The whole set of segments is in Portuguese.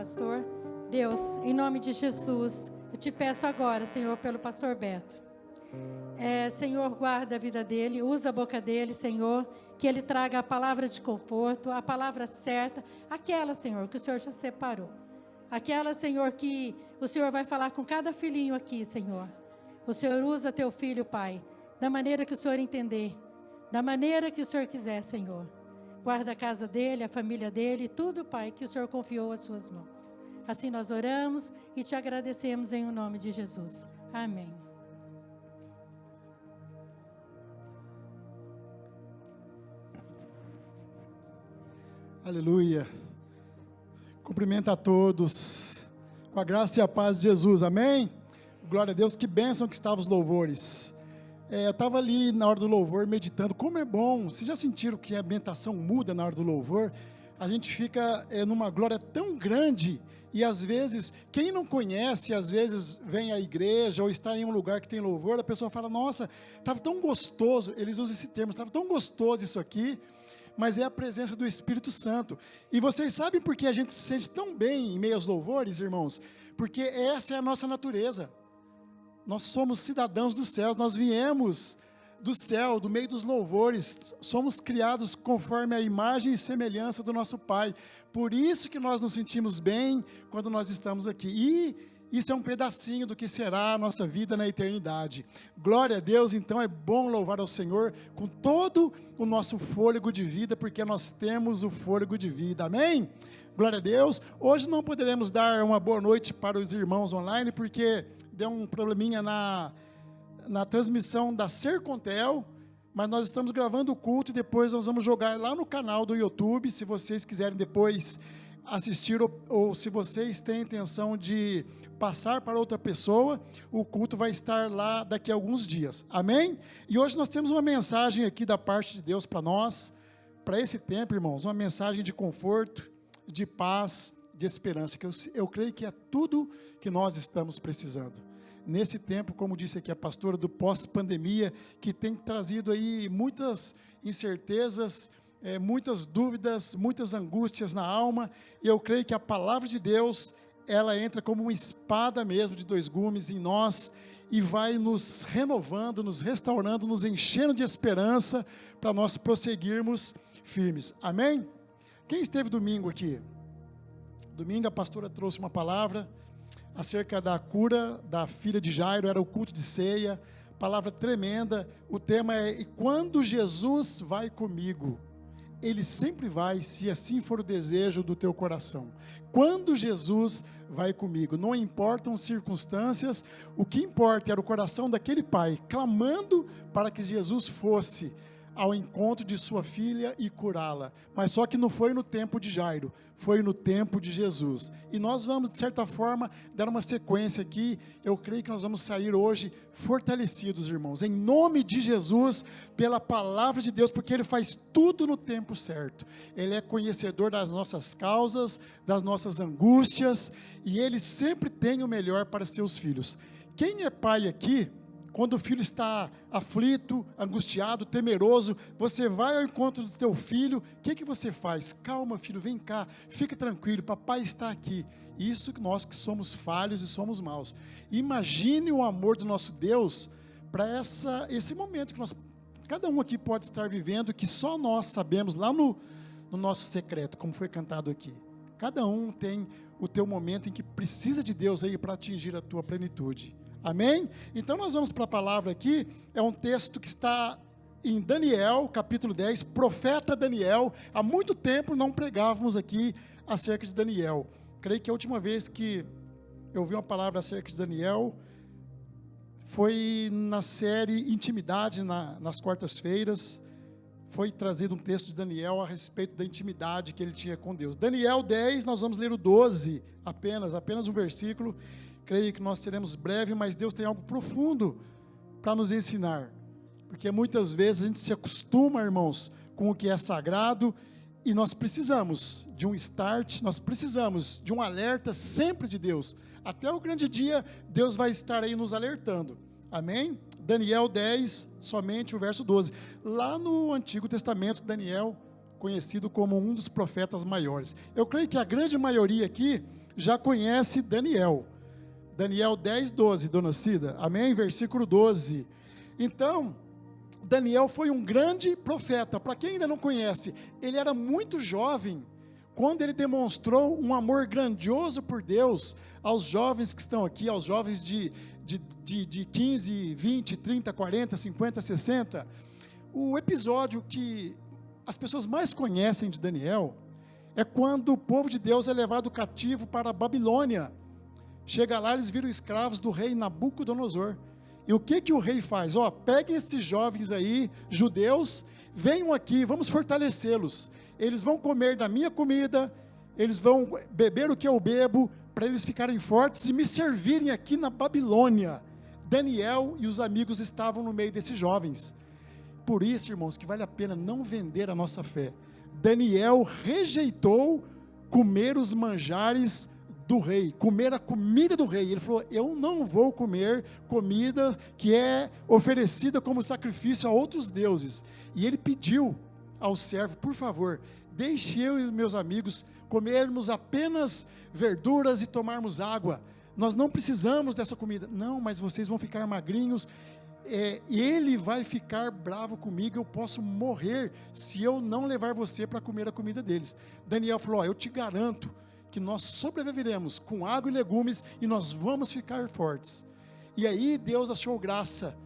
pastor. Deus, em nome de Jesus, eu te peço agora, Senhor, pelo pastor Beto. Senhor, guarda a vida dele, usa a boca dele, Senhor, que ele traga a palavra de conforto, a palavra certa, aquela, Senhor, que o Senhor já separou. Aquela, Senhor, que o Senhor vai falar com cada filhinho aqui, Senhor. O Senhor usa teu filho, Pai, da maneira que o Senhor entender, da maneira que o Senhor quiser, Senhor. Guarda a casa dele, a família dele, tudo, Pai, que o Senhor confiou às suas mãos. Assim nós oramos e te agradecemos em o nome de Jesus. Amém. Aleluia. Cumprimento a todos com a graça e a paz de Jesus, amém? Glória a Deus, que bênção que estavam os louvores. Eu estava ali na hora do louvor meditando, como é bom. Vocês já sentiram que a ambientação muda na hora do louvor? A gente fica numa glória tão grande, e às vezes, quem não conhece, às vezes vem à igreja ou está em um lugar que tem louvor, a pessoa fala, nossa, estava tão gostoso, eles usam esse termo, estava tão gostoso isso aqui, mas é a presença do Espírito Santo. E vocês sabem por que a gente se sente tão bem em meio aos louvores, irmãos? Porque essa é a nossa natureza. Nós somos cidadãos dos céus, nós viemos do céu, do meio dos louvores, somos criados conforme a imagem e semelhança do nosso Pai. Por isso que nós nos sentimos bem quando nós estamos aqui. E isso é um pedacinho do que será a nossa vida na eternidade. Glória a Deus, então é bom louvar ao Senhor com todo o nosso fôlego de vida, porque nós temos o fôlego de vida, amém? Glória a Deus. Hoje não poderemos dar uma boa noite para os irmãos online, porque deu um probleminha na transmissão da Sercontel, mas nós estamos gravando o culto e depois nós vamos jogar lá no canal do YouTube, se vocês quiserem depois assistir, ou se vocês têm intenção de passar para outra pessoa, o culto vai estar lá daqui a alguns dias, amém? E hoje nós temos uma mensagem aqui da parte de Deus para nós, para esse tempo, irmãos, uma mensagem de conforto, de paz, de esperança, que eu creio que é tudo que nós estamos precisando. Nesse tempo, como disse aqui a pastora, do pós-pandemia, que tem trazido aí muitas incertezas, muitas dúvidas, muitas angústias na alma, e eu creio que a palavra de Deus, ela entra como uma espada mesmo de dois gumes em nós, e vai nos renovando, nos restaurando, nos enchendo de esperança, para nós prosseguirmos firmes, amém? Quem esteve domingo aqui? Domingo a pastora trouxe uma palavra acerca da cura da filha de Jairo, era o culto de ceia, palavra tremenda. O tema é: e quando Jesus vai comigo? Ele sempre vai, se assim for o desejo do teu coração. Quando Jesus vai comigo, não importam circunstâncias, o que importa era o coração daquele pai, clamando para que Jesus fosse ao encontro de sua filha e curá-la, mas só que não foi no tempo de Jairo, foi no tempo de Jesus, e nós vamos de certa forma dar uma sequência aqui. Eu creio que nós vamos sair hoje fortalecidos, irmãos, em nome de Jesus, pela palavra de Deus, porque Ele faz tudo no tempo certo. Ele é conhecedor das nossas causas, das nossas angústias, e Ele sempre tem o melhor para seus filhos. Quem é pai aqui, quando o filho está aflito, angustiado, temeroso, você vai ao encontro do teu filho, o que você faz? Calma, filho, vem cá, fica tranquilo, papai está aqui. Isso nós que somos falhos e somos maus. Imagine o amor do nosso Deus para esse momento que cada um aqui pode estar vivendo, que só nós sabemos lá no nosso secreto, como foi cantado aqui. Cada um tem o teu momento em que precisa de Deus aí para atingir a tua plenitude. Amém? Então nós vamos para a palavra aqui, é um texto que está em Daniel, capítulo 10, profeta Daniel. Há muito tempo não pregávamos aqui acerca de Daniel. Creio que a última vez que eu ouvi uma palavra acerca de Daniel foi na série Intimidade, nas quartas-feiras. Foi trazido um texto de Daniel a respeito da intimidade que ele tinha com Deus. Daniel 10, nós vamos ler o 12, apenas um versículo. Creio que nós seremos breve, mas Deus tem algo profundo para nos ensinar, porque muitas vezes a gente se acostuma, irmãos, com o que é sagrado, e nós precisamos de um start, nós precisamos de um alerta sempre de Deus. Até o grande dia, Deus vai estar aí nos alertando, amém? Daniel 10, somente o verso 12, lá no Antigo Testamento, Daniel, conhecido como um dos profetas maiores. Eu creio que a grande maioria aqui já conhece Daniel. Daniel 10, 12, dona Cida, amém? Versículo 12. Então, Daniel foi um grande profeta. Para quem ainda não conhece, ele era muito jovem quando ele demonstrou um amor grandioso por Deus aos jovens que estão aqui, aos jovens de 15, 20, 30, 40, 50, 60. O episódio que as pessoas mais conhecem de Daniel é quando o povo de Deus é levado cativo para a Babilônia. Chega lá, eles viram escravos do rei Nabucodonosor. E o que o rei faz? Peguem esses jovens aí, judeus, venham aqui, vamos fortalecê-los. Eles vão comer da minha comida, eles vão beber o que eu bebo, para eles ficarem fortes e me servirem aqui na Babilônia. Daniel e os amigos estavam no meio desses jovens. Por isso, irmãos, que vale a pena não vender a nossa fé. Daniel rejeitou comer os manjares do rei, comer a comida do rei. Ele falou: eu não vou comer comida que é oferecida como sacrifício a outros deuses. E ele pediu ao servo: por favor, deixe eu e meus amigos comermos apenas verduras e tomarmos água. Nós não precisamos dessa comida. Não, mas vocês vão ficar magrinhos. E ele vai ficar bravo comigo, eu posso morrer se eu não levar você para comer a comida deles. Daniel falou: eu te garanto que nós sobreviveremos com água e legumes e nós vamos ficar fortes. E aí Deus achou graça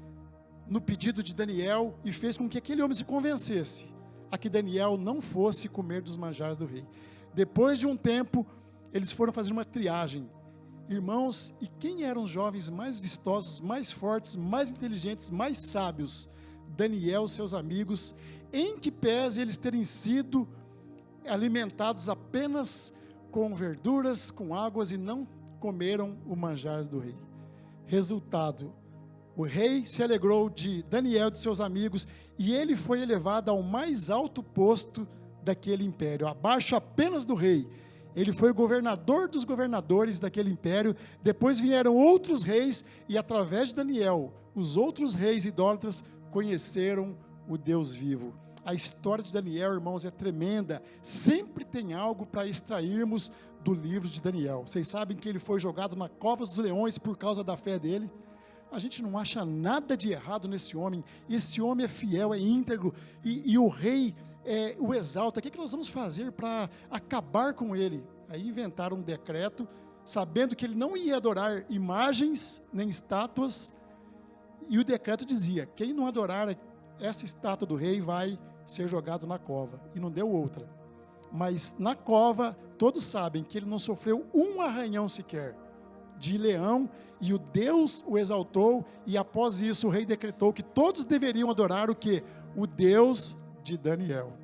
no pedido de Daniel e fez com que aquele homem se convencesse a que Daniel não fosse comer dos manjares do rei. Depois de um tempo, eles foram fazer uma triagem. Irmãos, e quem eram os jovens mais vistosos, mais fortes, mais inteligentes, mais sábios? Daniel e seus amigos, em que pese eles terem sido alimentados apenas com verduras, com águas, e não comeram o manjar do rei. Resultado: o rei se alegrou de Daniel e de seus amigos, e ele foi elevado ao mais alto posto daquele império, abaixo apenas do rei. Ele foi o governador dos governadores daquele império. Depois vieram outros reis, e através de Daniel, os outros reis idólatras conheceram o Deus vivo. A história de Daniel, irmãos, é tremenda. Sempre tem algo para extrairmos do livro de Daniel. Vocês sabem que ele foi jogado na cova dos leões por causa da fé dele? A gente não acha nada de errado nesse homem. Esse homem é fiel, é íntegro, e o rei o exalta. O que nós vamos fazer para acabar com ele? Aí inventaram um decreto, sabendo que ele não ia adorar imagens nem estátuas, e o decreto dizia: quem não adorar essa estátua do rei vai ser jogado na cova. E não deu outra. Mas na cova, todos sabem que ele não sofreu um arranhão sequer de leão, e o Deus o exaltou, e após isso o rei decretou que todos deveriam adorar o quê? O Deus de Daniel.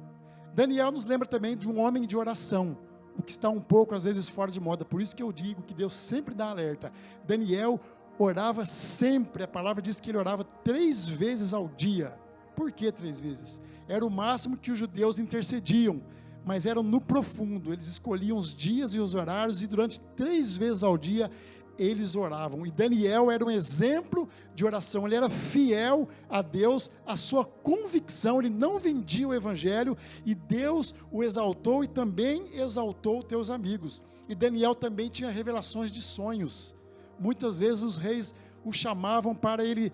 Daniel nos lembra também de um homem de oração, o que está um pouco às vezes fora de moda. Por isso que eu digo que Deus sempre dá alerta. Daniel orava sempre. A palavra diz que ele orava 3 vezes ao dia. Por que 3 vezes? Era o máximo que os judeus intercediam, mas era no profundo. Eles escolhiam os dias e os horários, e durante 3 vezes ao dia eles oravam. E Daniel era um exemplo de oração. Ele era fiel a Deus, a sua convicção. Ele não vendia o evangelho, e Deus o exaltou, e também exaltou teus amigos. E Daniel também tinha revelações de sonhos. Muitas vezes os reis o chamavam para ele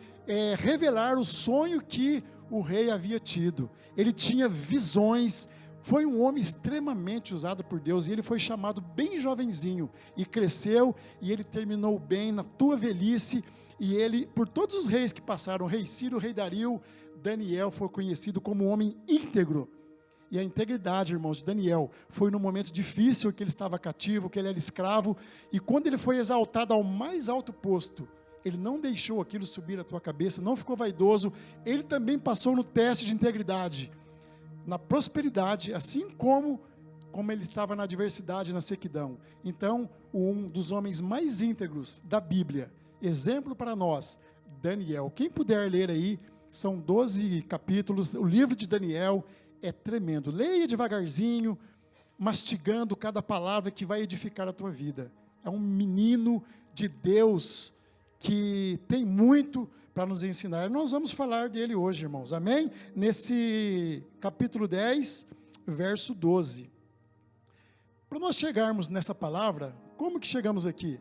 revelar o sonho que o rei havia tido. Ele tinha visões. Foi um homem extremamente usado por Deus, e ele foi chamado bem jovenzinho, e cresceu, e ele terminou bem na tua velhice. E ele, por todos os reis que passaram, o rei Ciro, o rei Dario, Daniel foi conhecido como um homem íntegro. E a integridade, irmãos, de Daniel foi no momento difícil, que ele estava cativo, que ele era escravo, e quando ele foi exaltado ao mais alto posto, ele não deixou aquilo subir a tua cabeça, não ficou vaidoso. Ele também passou no teste de integridade, na prosperidade, assim como ele estava na adversidade, na sequidão. Então, um dos homens mais íntegros da Bíblia, exemplo para nós, Daniel. Quem puder ler aí, são 12 capítulos, o livro de Daniel é tremendo. Leia devagarzinho, mastigando cada palavra que vai edificar a tua vida. É um menino de Deus que tem muito para nos ensinar. Nós vamos falar dele hoje, irmãos, amém? Nesse capítulo 10, verso 12. Para nós chegarmos nessa palavra, Como que chegamos aqui?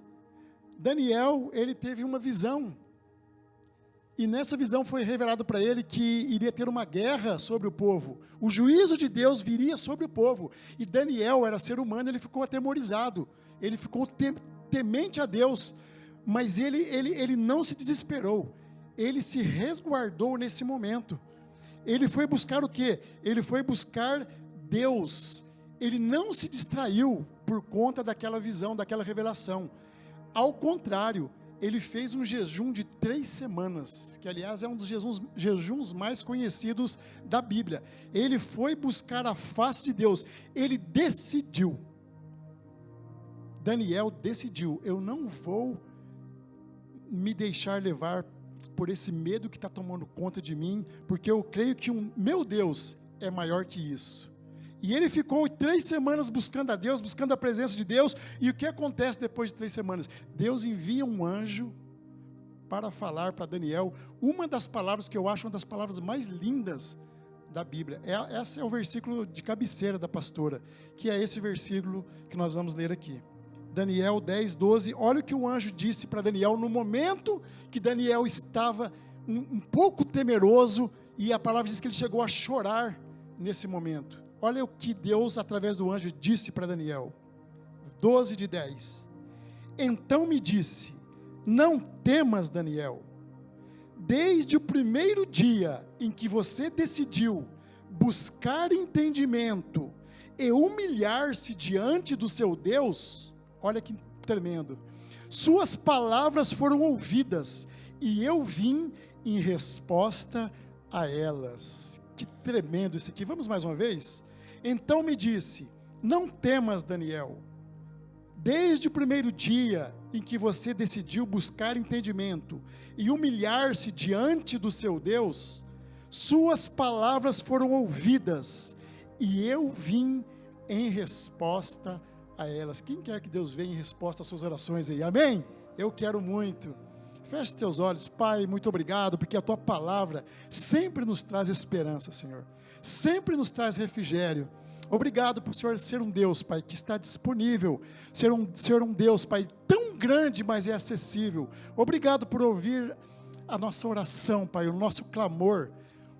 Daniel, ele teve uma visão. E nessa visão foi revelado para ele que iria ter uma guerra sobre o povo. O juízo de Deus viria sobre o povo. E Daniel era ser humano, ele ficou atemorizado. Ele ficou temente a Deus. Mas ele não se desesperou. Ele se resguardou nesse momento. Ele foi buscar o quê? Ele foi buscar Deus. Ele não se distraiu por conta daquela visão, daquela revelação. Ao contrário, ele fez um jejum de 3 semanas, que aliás é um dos jejuns mais conhecidos da Bíblia. Ele foi buscar a face de Deus, ele decidiu. Daniel decidiu, eu não vou me deixar levar por esse medo que está tomando conta de mim, porque eu creio que meu Deus é maior que isso. E ele ficou 3 semanas buscando a Deus, buscando a presença de Deus. E o que acontece depois de 3 semanas? Deus envia um anjo para falar para Daniel uma das palavras que eu acho uma das palavras mais lindas da Bíblia. Esse é o versículo de cabeceira da pastora, que é esse versículo que nós vamos ler aqui. Daniel 10, 12. Olha o que o anjo disse para Daniel no momento que Daniel estava um pouco temeroso, e a palavra diz que ele chegou a chorar nesse momento. Olha o que Deus, através do anjo, disse para Daniel. 12 de 10. Então me disse, não temas, Daniel. Desde o primeiro dia em que você decidiu buscar entendimento e humilhar-se diante do seu Deus, olha que tremendo, suas palavras foram ouvidas, e eu vim em resposta a elas. Que tremendo isso aqui. Vamos mais uma vez? Então me disse, não temas, Daniel. Desde o primeiro dia em que você decidiu buscar entendimento e humilhar-se diante do seu Deus, suas palavras foram ouvidas, e eu vim em resposta a elas. Quem quer que Deus venha em resposta às suas orações aí? Amém? Eu quero muito. Feche teus olhos. Pai, muito obrigado, porque a tua palavra sempre nos traz esperança, Senhor. Sempre nos traz refrigério. Obrigado por o Senhor ser um Deus, Pai, que está disponível, ser um Deus, Pai, tão grande, mas é acessível. Obrigado por ouvir a nossa oração, Pai, o nosso clamor.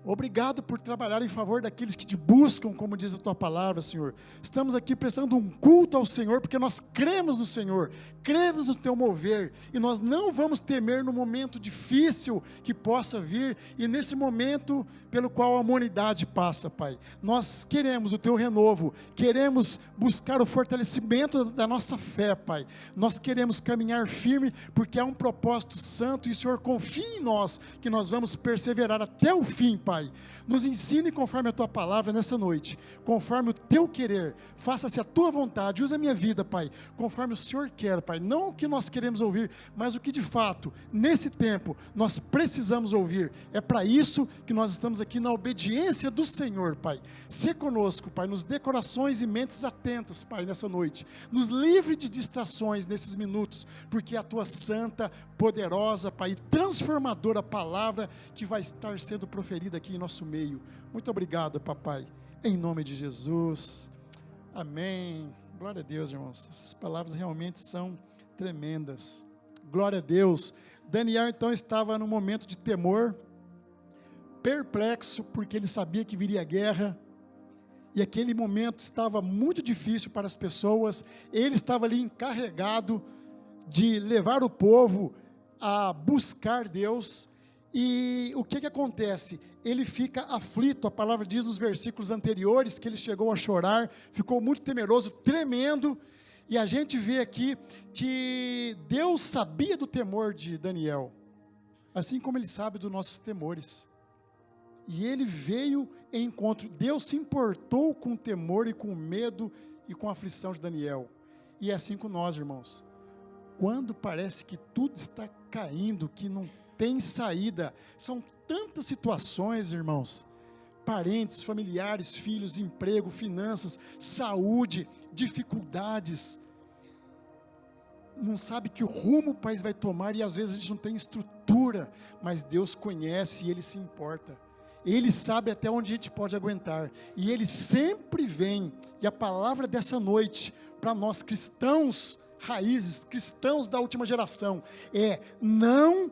Obrigado por trabalhar em favor daqueles que te buscam, como diz a tua palavra, Senhor. Estamos aqui prestando um culto ao Senhor, porque nós cremos no Senhor, cremos no teu mover, e nós não vamos temer no momento difícil que possa vir, e nesse momento pelo qual a humanidade passa, Pai. Nós queremos o teu renovo, queremos buscar o fortalecimento da nossa fé, Pai. Nós queremos caminhar firme, porque há um propósito santo, e o Senhor confia em nós, que nós vamos perseverar até o fim, Pai. Nos ensine conforme a tua palavra nessa noite, conforme o teu querer, faça-se a tua vontade, usa a minha vida, Pai, conforme o Senhor quer, Pai, não o que nós queremos ouvir, mas o que de fato, nesse tempo, nós precisamos ouvir. É para isso que nós estamos aqui na obediência do Senhor, Pai. Se conosco, Pai, nos dê corações e mentes atentas, Pai, nessa noite, nos livre de distrações nesses minutos, porque é a tua santa, poderosa, Pai, e transformadora palavra que vai estar sendo proferida aqui em nosso meio. Muito obrigado, papai, em nome de Jesus, amém. Glória a Deus, irmãos, essas palavras realmente são tremendas. Glória a Deus. Daniel então estava num momento de temor, perplexo, porque ele sabia que viria guerra, e aquele momento estava muito difícil para as pessoas. Ele estava ali encarregado de levar o povo a buscar Deus. E o que acontece? Ele fica aflito. A palavra diz nos versículos anteriores que ele chegou a chorar, ficou muito temeroso, tremendo. E a gente vê aqui que Deus sabia do temor de Daniel, assim como ele sabe dos nossos temores. E ele veio em encontro. Deus se importou com o temor e com o medo e com a aflição de Daniel. E é assim com nós, irmãos. Quando parece que tudo está caindo, que não tem saída, são tantas situações, irmãos, parentes, familiares, filhos, emprego, finanças, saúde, dificuldades, não sabe que rumo o país vai tomar, e às vezes a gente não tem estrutura, mas Deus conhece e Ele se importa, Ele sabe até onde a gente pode aguentar, e Ele sempre vem. E a palavra dessa noite, para nós cristãos, raízes, cristãos da última geração, não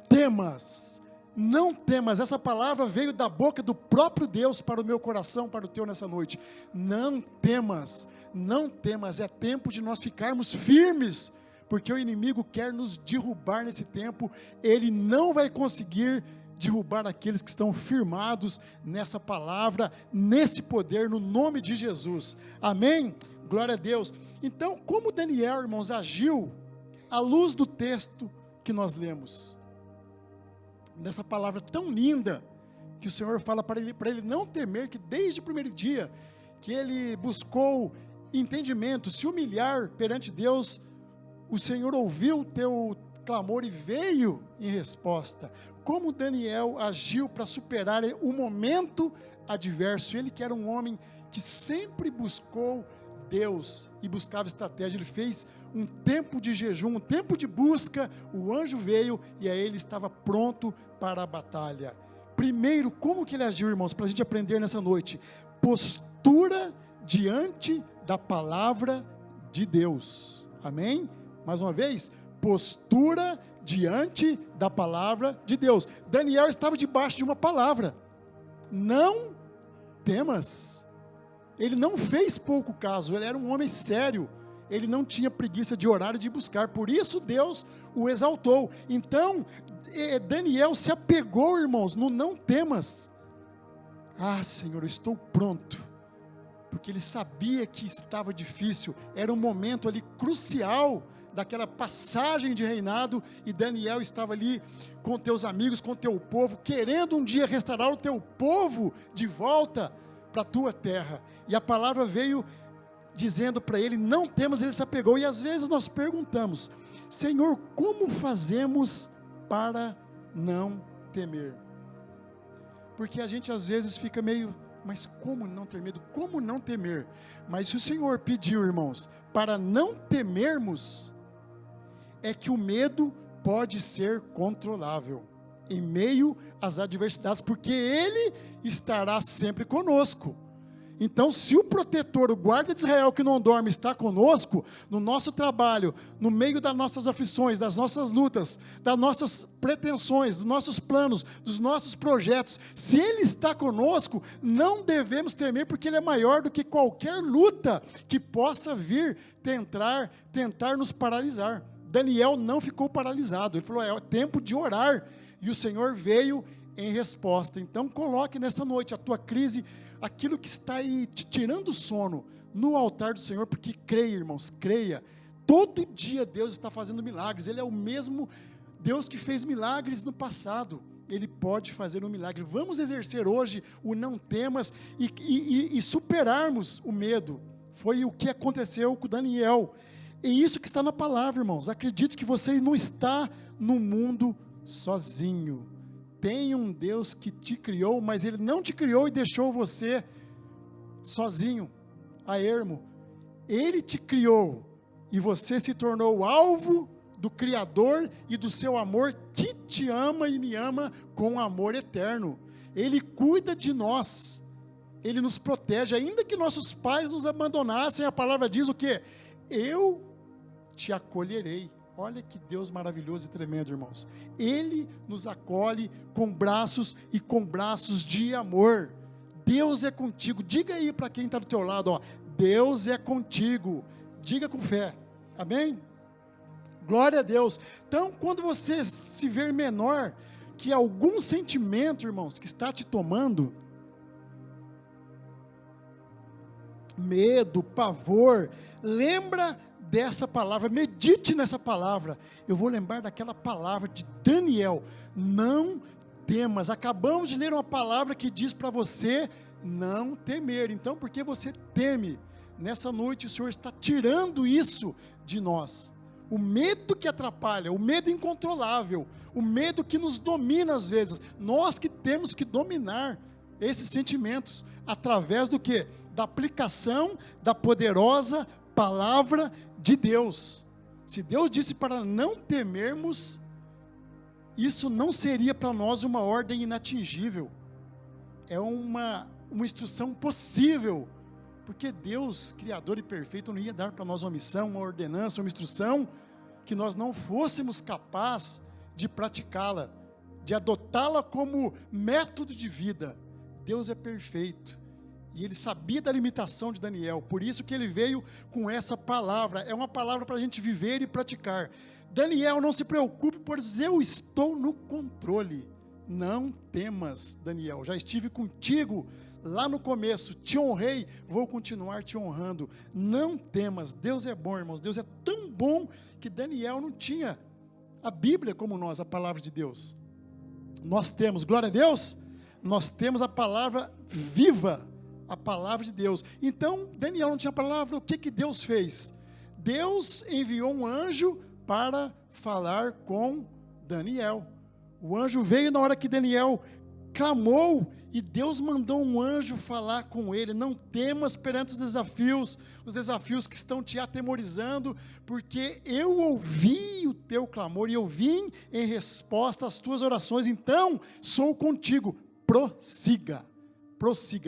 temas. Não temas. Essa palavra veio da boca do próprio Deus para o meu coração, para o teu nessa noite. Não temas, não temas. É tempo de nós ficarmos firmes, porque o inimigo quer nos derrubar nesse tempo. Ele não vai conseguir derrubar aqueles que estão firmados nessa palavra, nesse poder, no nome de Jesus. Amém? Glória a Deus. Então, como Daniel, irmãos, agiu à luz do texto que nós lemos? Nessa palavra tão linda, que o Senhor fala para ele não temer, que desde o primeiro dia, que ele buscou entendimento, se humilhar perante Deus, o Senhor ouviu o teu clamor e veio em resposta. Como Daniel agiu para superar o momento adverso? Ele que era um homem que sempre buscou Deus e buscava estratégia. Ele fez um tempo de jejum, um tempo de busca. O anjo veio e aí ele estava pronto para a batalha. Primeiro, como que ele agiu, irmãos, para a gente aprender nessa noite? Postura diante da palavra de Deus. Amém? Mais uma vez, postura diante da palavra de Deus. Daniel estava debaixo de uma palavra: não temas. Ele não fez pouco caso, ele era um homem sério, ele não tinha preguiça de orar e de buscar, por isso Deus o exaltou. Então, Daniel se apegou, irmãos, no não temas. Senhor, eu estou pronto, porque ele sabia que estava difícil, era um momento ali crucial, daquela passagem de reinado, e Daniel estava ali com teus amigos, com teu povo, querendo um dia restaurar o teu povo de volta para a tua terra, e a palavra veio dizendo para ele, não temas. Ele se apegou. E às vezes nós perguntamos: Senhor, como fazemos para não temer? Porque a gente às vezes fica meio, mas como não ter medo? Como não temer? Mas se o Senhor pediu, irmãos, para não temermos, é que o medo pode ser controlável em meio às adversidades, porque Ele estará sempre conosco. Então, se o protetor, o guarda de Israel que não dorme, está conosco, no nosso trabalho, no meio das nossas aflições, das nossas lutas, das nossas pretensões, dos nossos planos, dos nossos projetos, se Ele está conosco, não devemos temer, porque Ele é maior do que qualquer luta que possa vir tentar nos paralisar. Daniel não ficou paralisado, ele falou, é tempo de orar, e o Senhor veio em resposta. Então coloque nessa noite a tua crise, aquilo que está aí te tirando o sono, no altar do Senhor, porque creia, irmãos, creia, todo dia Deus está fazendo milagres. Ele é o mesmo Deus que fez milagres no passado, Ele pode fazer um milagre. Vamos exercer hoje o não temas e superarmos o medo. Foi o que aconteceu com Daniel, e isso que está na palavra, irmãos. Acredito que você não está no mundo sozinho. Tem um Deus que te criou, mas Ele não te criou e deixou você sozinho, a ermo. Ele te criou, e você se tornou alvo do Criador e do seu amor, que te ama e me ama com amor eterno. Ele cuida de nós, Ele nos protege, ainda que nossos pais nos abandonassem, a palavra diz o quê? Eu te acolherei. Olha que Deus maravilhoso e tremendo, irmãos. Ele nos acolhe com braços de amor. Deus é contigo. Diga aí para quem está do teu lado, Deus é contigo. Diga com fé. Amém? Glória a Deus. Então, quando você se ver menor que algum sentimento, irmãos, que está te tomando, medo, pavor, lembra dessa palavra, medite nessa palavra. Eu vou lembrar daquela palavra de Daniel, não temas. Acabamos de ler uma palavra que diz para você não temer. Então, por que você teme? Nessa noite o Senhor está tirando isso de nós, o medo que atrapalha, o medo incontrolável, o medo que nos domina às vezes. Nós que temos que dominar esses sentimentos, através do quê? Da aplicação da poderosa palavra de Deus. Se Deus disse para não temermos, isso não seria para nós uma ordem inatingível, é uma instrução possível Porque Deus, Criador e perfeito, não ia dar para nós uma missão, uma ordenança, uma instrução, que nós não fôssemos capazes de praticá-la, de adotá-la como método de vida. Deus é perfeito, e Ele sabia da limitação de Daniel, por isso que Ele veio com essa palavra, é uma palavra para a gente viver e praticar. Daniel, não se preocupe, pois eu estou no controle. Não temas, Daniel, já estive contigo lá no começo, te honrei, vou continuar te honrando. Não temas, Deus é bom, irmãos, Deus é tão bom que Daniel não tinha a Bíblia como nós, a palavra de Deus. Nós temos, glória a Deus, nós temos a palavra viva, a palavra de Deus. Então, Daniel não tinha palavra, o que Deus fez? Deus enviou um anjo para falar com Daniel. O anjo veio na hora que Daniel clamou, e Deus mandou um anjo falar com ele. Não temas perante os desafios que estão te atemorizando, porque eu ouvi o teu clamor, e eu vim em resposta às tuas orações, então sou contigo. Prossiga,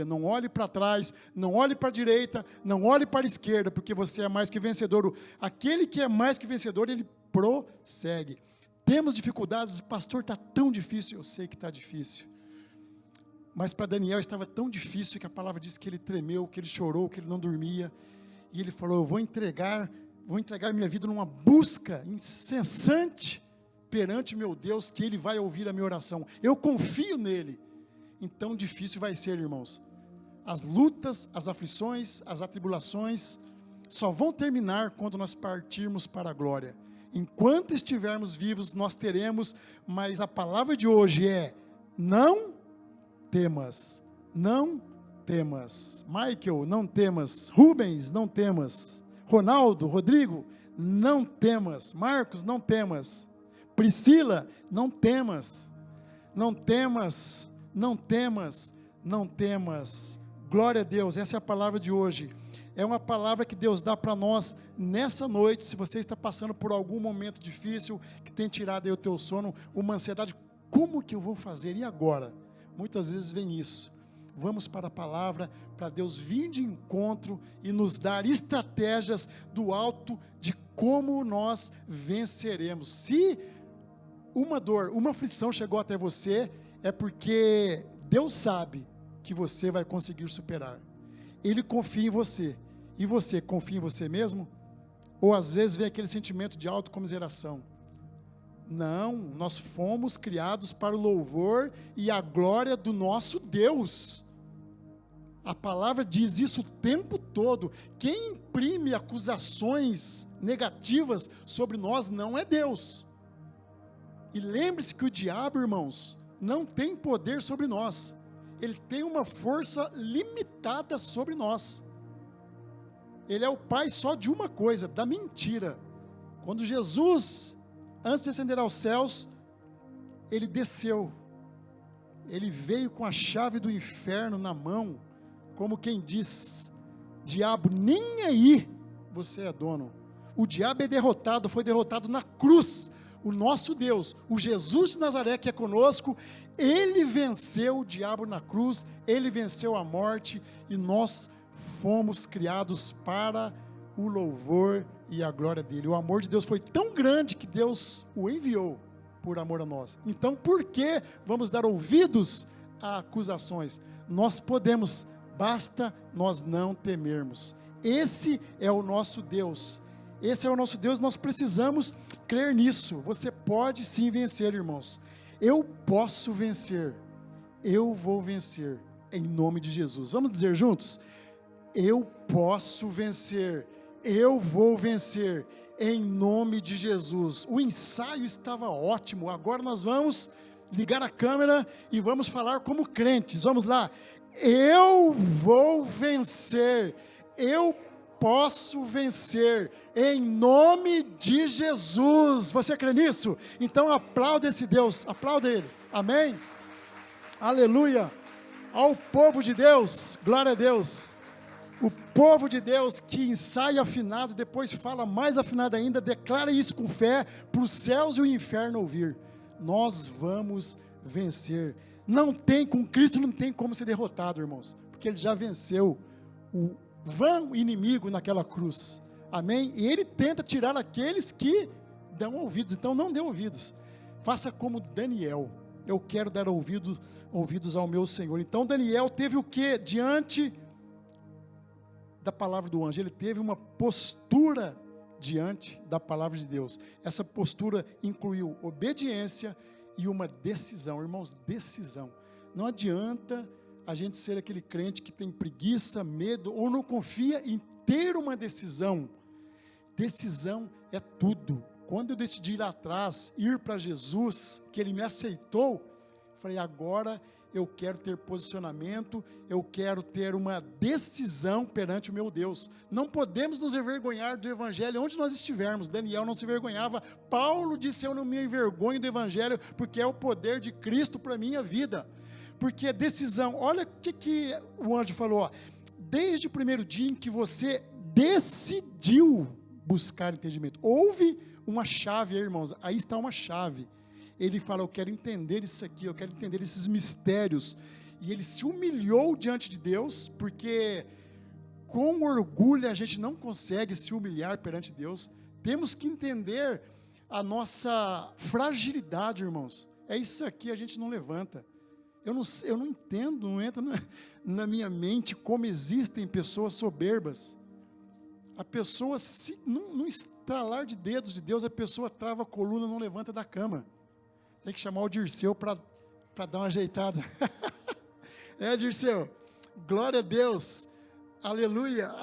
não olhe para trás, não olhe para a direita, não olhe para a esquerda, porque você é mais que vencedor. Aquele que é mais que vencedor, ele prossegue. Temos dificuldades, pastor, está tão difícil. Eu sei que está difícil, mas para Daniel estava tão difícil que a palavra diz que ele tremeu, que ele chorou, que ele não dormia, e ele falou: eu vou entregar minha vida numa busca incessante perante meu Deus, que Ele vai ouvir a minha oração, eu confio nele. Então difícil vai ser, irmãos, as lutas, as aflições, as atribulações, só vão terminar quando nós partirmos para a glória. Enquanto estivermos vivos, nós teremos, mas a palavra de hoje é: não temas, não temas. Michael, não temas. Rubens, não temas. Ronaldo, Rodrigo, não temas. Marcos, não temas. Priscila, não temas. Não temas, não temas, não temas. Glória a Deus, essa é a palavra de hoje. É uma palavra que Deus dá para nós nessa noite. Se você está passando por algum momento difícil, que tem tirado aí o teu sono, uma ansiedade, como que eu vou fazer? E agora? Muitas vezes vem isso. Vamos para a palavra, para Deus vir de encontro e nos dar estratégias do alto de como nós venceremos. Se uma dor, uma aflição chegou até você, é porque Deus sabe que você vai conseguir superar. Ele confia em você. E você confia em você mesmo? Ou às vezes vem aquele sentimento de autocomiseração. Não, nós fomos criados para o louvor e a glória do nosso Deus. A palavra diz isso o tempo todo. Quem imprime acusações negativas sobre nós não é Deus. E lembre-se que o diabo, irmãos, não tem poder sobre nós. Ele tem uma força limitada sobre nós. Ele é o pai só de uma coisa, da mentira. Quando Jesus, antes de ascender aos céus, ele desceu. Ele veio com a chave do inferno na mão, como quem diz: diabo, nem aí você é dono. O diabo é derrotado, foi derrotado na cruz. O nosso Deus, o Jesus de Nazaré que é conosco, Ele venceu o diabo na cruz, Ele venceu a morte, e nós fomos criados para o louvor e a glória dEle. O amor de Deus foi tão grande que Deus o enviou por amor a nós. Então, por que vamos dar ouvidos a acusações? Nós podemos, basta nós não temermos. Esse é o nosso Deus. Esse é o nosso Deus, nós precisamos crer nisso. Você pode sim vencer, irmãos. Eu posso vencer. Eu vou vencer, em nome de Jesus. Vamos dizer juntos? Eu posso vencer. Eu vou vencer, em nome de Jesus. O ensaio estava ótimo. Agora nós vamos ligar a câmera e vamos falar como crentes. Vamos lá. Eu vou vencer. Eu posso vencer, em nome de Jesus. Você crê nisso? Então aplauda esse Deus, aplauda Ele, amém? Aleluia, ao povo de Deus, glória a Deus. O povo de Deus que ensaia afinado, depois fala mais afinado ainda, declara isso com fé, para os céus e o inferno ouvir. Nós vamos vencer. Não tem, com Cristo não tem como ser derrotado, irmãos, porque Ele já venceu o vão inimigo naquela cruz, amém? E ele tenta tirar aqueles que dão ouvidos, então não dê ouvidos, faça como Daniel, eu quero dar ouvidos ao meu Senhor. Então Daniel teve o que? Diante da palavra do anjo, ele teve uma postura diante da palavra de Deus. Essa postura incluiu obediência e uma decisão. Irmãos, decisão. Não adianta a gente ser aquele crente que tem preguiça, medo, ou não confia em ter uma decisão. Decisão é tudo. Quando eu decidi ir atrás, ir para Jesus, que Ele me aceitou, falei, agora eu quero ter posicionamento, eu quero ter uma decisão perante o meu Deus. Não podemos nos envergonhar do Evangelho onde nós estivermos. Daniel não se envergonhava. Paulo disse, eu não me envergonho do Evangelho, porque é o poder de Cristo para a minha vida. Porque decisão, olha o que o anjo falou, ó, desde o primeiro dia em que você decidiu buscar entendimento. Houve uma chave aí, irmãos, aí está uma chave. Ele fala, eu quero entender isso aqui, eu quero entender esses mistérios. E ele se humilhou diante de Deus, porque com orgulho a gente não consegue se humilhar perante Deus. Temos que entender a nossa fragilidade, irmãos. É isso aqui, a gente não levanta. Eu não entendo, não entra na minha mente como existem pessoas soberbas. A pessoa, num estralar de dedos de Deus, a pessoa trava a coluna, não levanta da cama. Tem que chamar o Dirceu para dar uma ajeitada. Dirceu? Glória a Deus. Aleluia.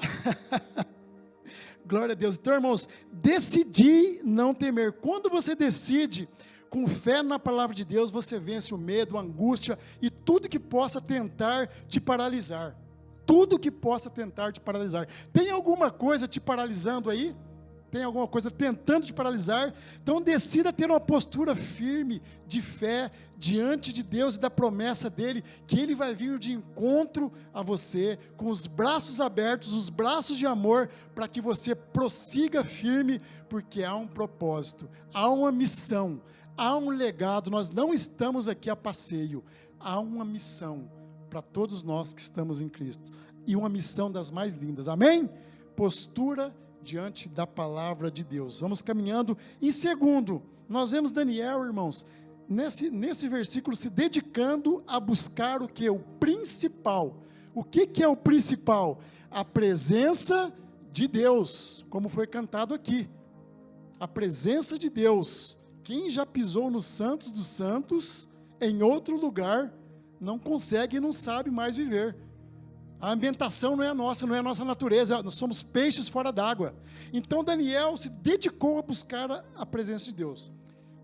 Glória a Deus. Então, irmãos, decidir não temer. Quando você decide com fé na palavra de Deus, você vence o medo, a angústia e tudo que possa tentar te paralisar. Tudo que possa tentar te paralisar. Tem alguma coisa te paralisando aí? Tem alguma coisa tentando te paralisar? Então decida ter uma postura firme de fé diante de Deus e da promessa dele, que ele vai vir de encontro a você, com os braços abertos, os braços de amor, para que você prossiga firme, porque há um propósito, há uma missão, há um legado. Nós não estamos aqui a passeio, há uma missão para todos nós que estamos em Cristo, e uma missão das mais lindas, amém? Postura diante da palavra de Deus. Vamos caminhando. Em segundo, nós vemos Daniel, irmãos, nesse versículo se dedicando a buscar o que? O principal. O que é o principal? A presença de Deus, como foi cantado aqui. A presença de Deus. Quem já pisou nos santos dos santos, em outro lugar, não consegue e não sabe mais viver. A ambientação não é a nossa natureza, nós somos peixes fora d'água. Então Daniel se dedicou a buscar a presença de Deus.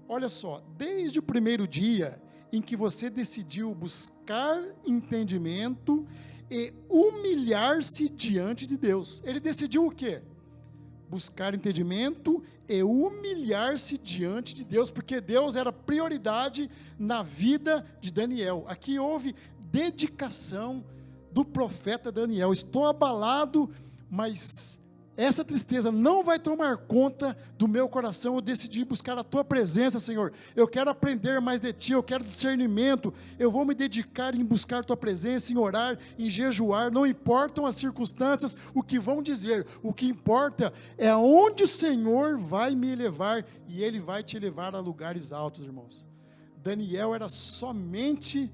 Olha só, desde o primeiro dia em que você decidiu buscar entendimento e humilhar-se diante de Deus, ele decidiu o quê? Buscar entendimento e humilhar-se diante de Deus, porque Deus era prioridade na vida de Daniel. Aqui houve dedicação do profeta Daniel. Estou abalado, mas essa tristeza não vai tomar conta do meu coração. Eu decidi buscar a tua presença, Senhor. Eu quero aprender mais de ti, eu quero discernimento. Eu vou me dedicar em buscar a tua presença, em orar, em jejuar. Não importam as circunstâncias, o que vão dizer. O que importa é aonde o Senhor vai me levar, e Ele vai te levar a lugares altos, irmãos. Daniel era somente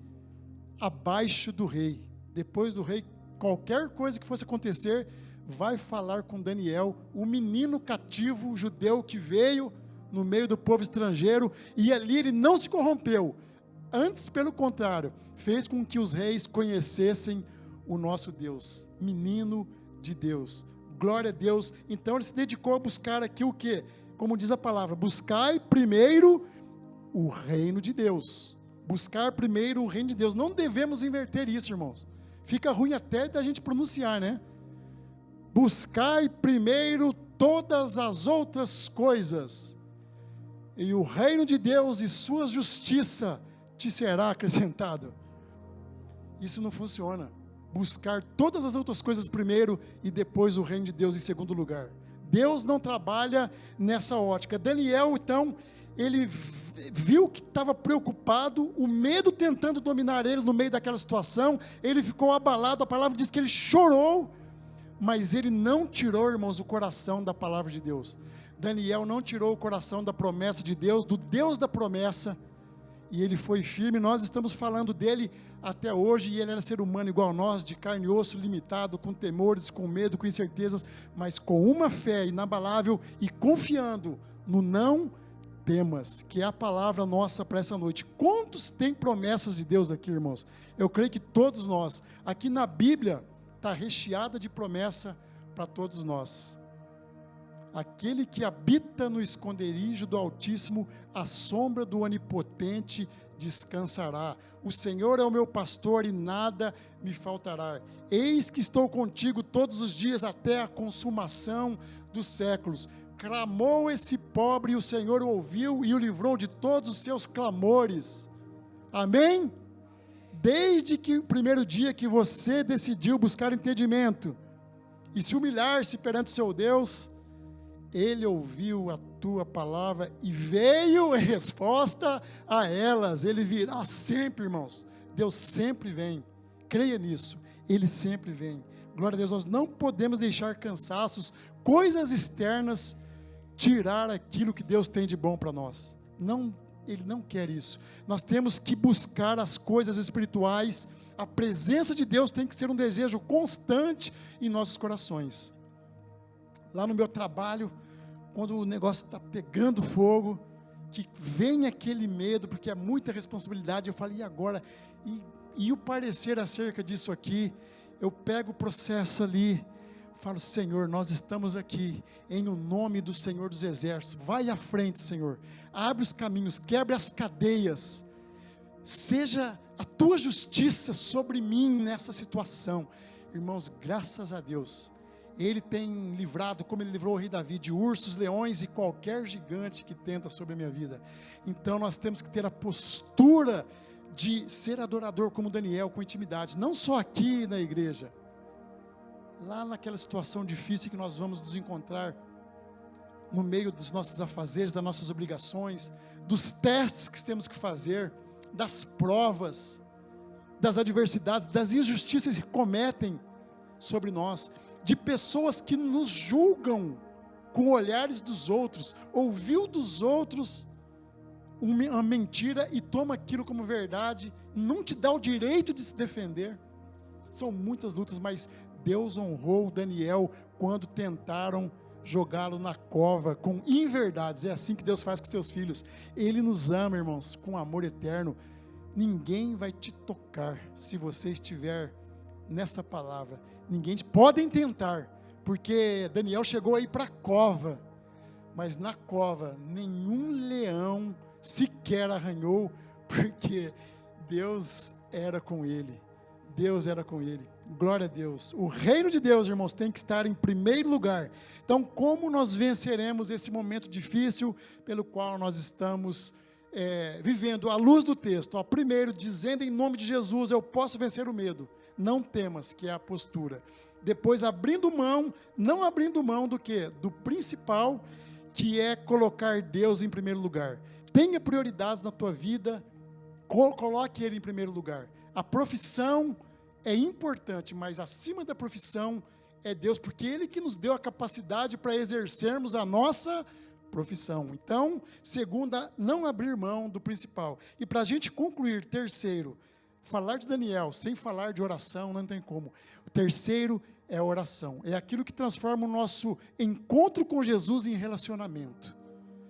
abaixo do rei. Depois do rei, qualquer coisa que fosse acontecer, vai falar com Daniel, o menino cativo judeu que veio no meio do povo estrangeiro, e ali ele não se corrompeu. Antes, pelo contrário, fez com que os reis conhecessem o nosso Deus, menino de Deus. Glória a Deus. Então ele se dedicou a buscar aqui o quê? Como diz a palavra, buscai primeiro o reino de Deus. Buscar primeiro o reino de Deus. Não devemos inverter isso, irmãos. Fica ruim até da gente pronunciar, né? Buscai primeiro todas as outras coisas, e o reino de Deus e sua justiça te será acrescentado. Isso não funciona. Buscar todas as outras coisas primeiro e depois o reino de Deus em segundo lugar. Deus não trabalha nessa ótica. Daniel, então, ele viu que estava preocupado, o medo tentando dominar ele no meio daquela situação, ele ficou abalado. A palavra diz que ele chorou, mas ele não tirou, irmãos, o coração da palavra de Deus. Daniel não tirou o coração da promessa de Deus, do Deus da promessa, e ele foi firme. Nós estamos falando dele até hoje, e ele era ser humano igual a nós, de carne e osso, limitado, com temores, com medo, com incertezas, mas com uma fé inabalável e confiando no não temas, que é a palavra nossa para essa noite. Quantos têm promessas de Deus aqui, irmãos? Eu creio que todos nós, aqui na Bíblia, está recheada de promessa para todos nós. Aquele que habita no esconderijo do Altíssimo, à sombra do Onipotente descansará. O Senhor é o meu pastor e nada me faltará. Eis que estou contigo todos os dias até a consumação dos séculos. Clamou esse pobre e o Senhor o ouviu e o livrou de todos os seus clamores. Amém? Desde que o primeiro dia que você decidiu buscar entendimento e se humilhar-se perante o seu Deus, Ele ouviu a tua palavra e veio em resposta a elas. Ele virá sempre, irmãos. Deus sempre vem. Creia nisso. Ele sempre vem. Glória a Deus. Nós não podemos deixar cansaços, coisas externas, tirar aquilo que Deus tem de bom para nós. Não, Ele não quer isso. Nós temos que buscar as coisas espirituais. A presença de Deus tem que ser um desejo constante em nossos corações. Lá no meu trabalho, quando o negócio está pegando fogo, que vem aquele medo, porque é muita responsabilidade, eu falo, e agora? E o parecer acerca disso aqui, eu pego o processo ali, falo, Senhor, nós estamos aqui, em o nome do Senhor dos Exércitos, vai à frente, Senhor, abre os caminhos, quebre as cadeias, seja a tua justiça sobre mim nessa situação. Irmãos, graças a Deus, Ele tem livrado, como Ele livrou o rei Davi, de ursos, leões e qualquer gigante que tenta sobre a minha vida. Então nós temos que ter a postura de ser adorador como Daniel, com intimidade, não só aqui na igreja, lá naquela situação difícil que nós vamos nos encontrar, no meio dos nossos afazeres, das nossas obrigações, dos testes que temos que fazer, das provas, das adversidades, das injustiças que cometem sobre nós, de pessoas que nos julgam com olhares dos outros, ouviu dos outros uma mentira e toma aquilo como verdade, não te dá o direito de se defender. São muitas lutas, mas Deus honrou Daniel quando tentaram jogá-lo na cova com inverdades. É assim que Deus faz com os teus filhos. Ele nos ama, irmãos, com amor eterno. Ninguém vai te tocar se você estiver nessa palavra. Podem tentar, porque Daniel chegou aí para a cova, mas na cova nenhum leão sequer arranhou, porque Deus era com ele. Deus era com ele. Glória a Deus. O reino de Deus, irmãos, tem que estar em primeiro lugar. Então, como nós venceremos esse momento difícil pelo qual nós estamos vivendo à luz do texto? Ó, primeiro, dizendo em nome de Jesus, eu posso vencer o medo. Não temas, que é a postura. Depois, abrindo mão, não abrindo mão do quê? Do principal, que é colocar Deus em primeiro lugar. Tenha prioridades na tua vida, coloque Ele em primeiro lugar. A profissão é importante, mas acima da profissão é Deus, porque Ele que nos deu a capacidade para exercermos a nossa profissão. Então, segunda, não abrir mão do principal. E para a gente concluir, terceiro, falar de Daniel sem falar de oração não tem como. O terceiro é a oração. É aquilo que transforma o nosso encontro com Jesus em relacionamento.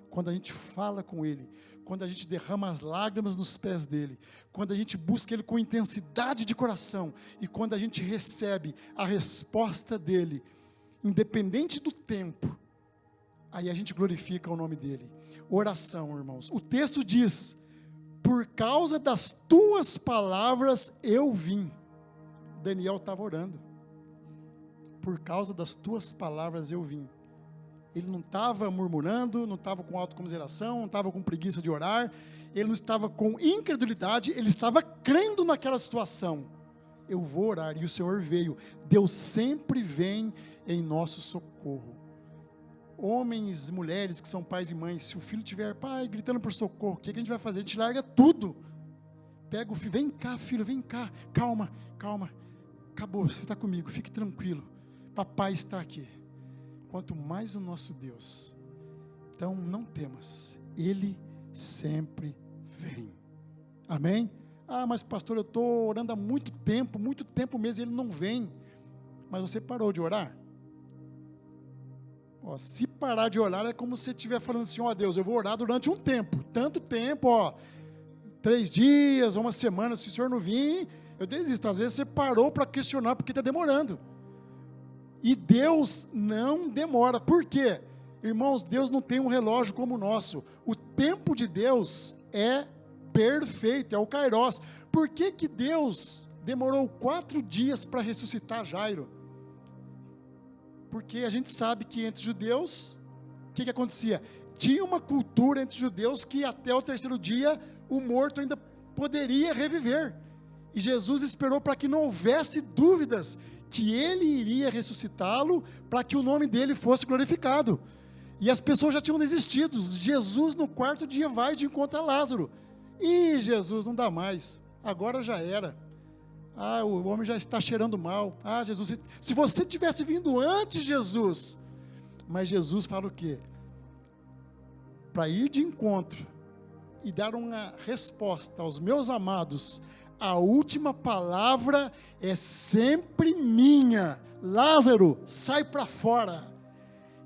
Quando a gente fala com Ele, quando a gente derrama as lágrimas nos pés dEle, quando a gente busca Ele com intensidade de coração, e quando a gente recebe a resposta dEle, independente do tempo, aí a gente glorifica o nome dEle. Oração, irmãos. O texto diz, por causa das tuas palavras eu vim. Daniel estava orando. Por causa das tuas palavras eu vim. Ele não estava murmurando, não estava com autocomiseração, não estava com preguiça de orar, ele não estava com incredulidade, ele estava crendo naquela situação. Eu vou orar, e o Senhor veio. Deus sempre vem em nosso socorro. Homens, mulheres que são pais e mães, se o filho tiver, pai, gritando por socorro, o que a gente vai fazer? A gente larga tudo. Pega o filho, vem cá filho, vem cá, calma, acabou, você está comigo, fique tranquilo. papai está aqui, quanto mais o nosso Deus. Então não temas, Ele sempre vem. Amém? Ah, mas pastor, eu estou orando há muito tempo mesmo, e Ele não vem. Mas você parou de orar? Ó, se parar de orar, é como se você estiver falando assim, ó Deus, eu vou orar durante um tempo, tanto tempo, 3 dias, uma semana, se o Senhor não vir, eu desisto. Às vezes você parou para questionar porque está demorando. E Deus não demora. Por quê? Irmãos, Deus não tem um relógio como o nosso. O tempo de Deus é perfeito, é o Kairos. Por que que Deus demorou 4 dias para ressuscitar Jairo? Porque a gente sabe que entre os judeus, o que acontecia? Tinha uma cultura entre os judeus que até o 3º dia o morto ainda poderia reviver. E Jesus esperou para que não houvesse dúvidas que Ele iria ressuscitá-lo, para que o nome dele fosse glorificado. E as pessoas já tinham desistido. Jesus no 4º dia vai de encontro a Lázaro. E Jesus, não dá mais, agora já era. Ah, o homem já está cheirando mal. Ah, Jesus, se você tivesse vindo antes, Jesus. Mas Jesus fala o quê? Para ir de encontro e dar uma resposta aos meus amados, a última palavra é sempre minha. Lázaro, sai para fora.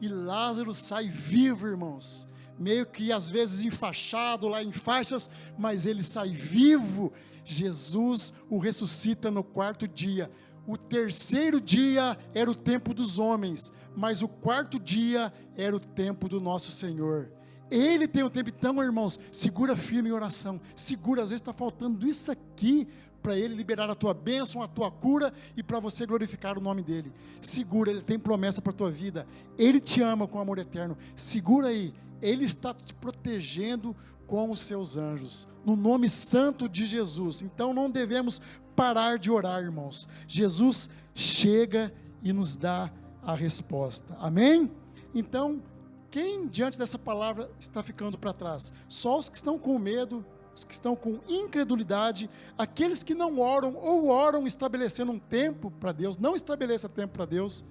E Lázaro sai vivo, irmãos. Meio que às vezes enfaixado lá em faixas, mas ele sai vivo. Jesus o ressuscita no 4º dia. O 3º dia era o tempo dos homens, mas o 4º dia era o tempo do nosso Senhor. Ele tem o tempo. Então, irmãos, segura firme em oração. Segura, às vezes está faltando isso aqui para Ele liberar a tua bênção, a tua cura e para você glorificar o nome dEle. Segura, Ele tem promessa para a tua vida. Ele te ama com amor eterno. Segura aí, Ele está te protegendo com os seus anjos, no nome santo de Jesus. Então não devemos parar de orar, irmãos. Jesus chega e nos dá a resposta. Amém? Então, quem diante dessa palavra está ficando para trás? Só os que estão com medo, os que estão com incredulidade, aqueles que não oram ou oram estabelecendo um tempo para Deus. Não estabeleça tempo para Deus.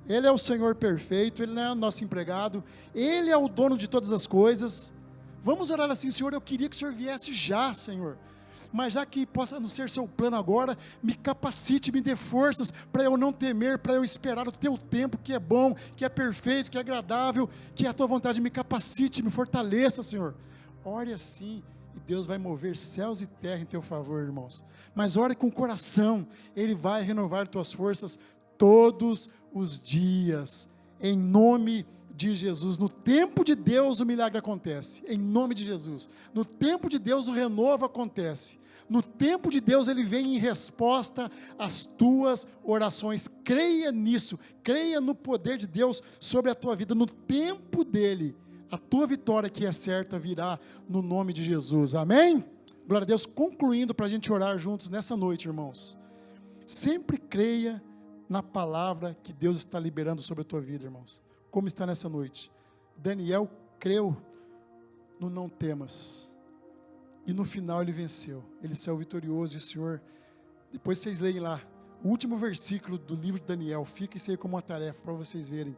Ele é o Senhor perfeito, Ele não é o nosso empregado, Ele é o dono de todas as coisas. Vamos orar assim: Senhor, eu queria que o Senhor viesse já, Senhor, mas já que possa não ser seu plano agora, me capacite, me dê forças para eu não temer, para eu esperar o teu tempo, que é bom, que é perfeito, que é agradável, que é a tua vontade. Me capacite, me fortaleça, Senhor. Ore assim e Deus vai mover céus e terra em teu favor, irmãos. Mas ore com o coração, Ele vai renovar tuas forças todos os dias, em nome de Jesus. No tempo de Deus o milagre acontece, em nome de Jesus. No tempo de Deus o renovo acontece. No tempo de Deus Ele vem em resposta às tuas orações. Creia nisso, creia no poder de Deus sobre a tua vida. No tempo dEle, a tua vitória que é certa virá no nome de Jesus. Amém? Glória a Deus. Concluindo para a gente orar juntos nessa noite, irmãos. Sempre creia na palavra que Deus está liberando sobre a tua vida, irmãos. Como está nessa noite? Daniel creu no não temas, e no final ele venceu, ele saiu vitorioso. E o Senhor, depois vocês leem lá, o último versículo do livro de Daniel, fica isso aí como uma tarefa para vocês verem,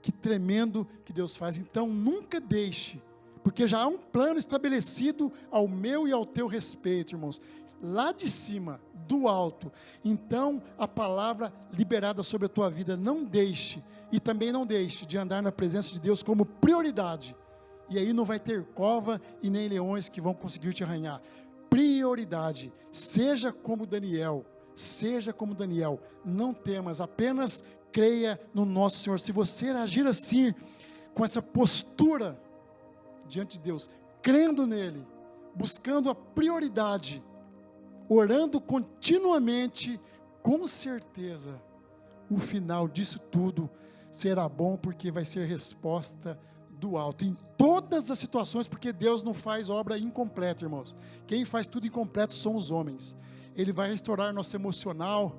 que tremendo que Deus faz. Então nunca deixe, porque já há um plano estabelecido ao meu e ao teu respeito, irmãos, lá de cima, do alto. Então a palavra liberada sobre a tua vida, não deixe, e também não deixe de andar na presença de Deus como prioridade. E aí não vai ter cova e nem leões que vão conseguir te arranhar. Prioridade. Seja como Daniel. Seja como Daniel. Não temas, apenas creia no nosso Senhor. Se você agir assim, com essa postura diante de Deus, crendo nele, buscando a prioridade, orando continuamente, com certeza, o final disso tudo será bom, porque vai ser resposta do alto, em todas as situações, porque Deus não faz obra incompleta, irmãos. Quem faz tudo incompleto são os homens. Ele vai restaurar o nosso emocional,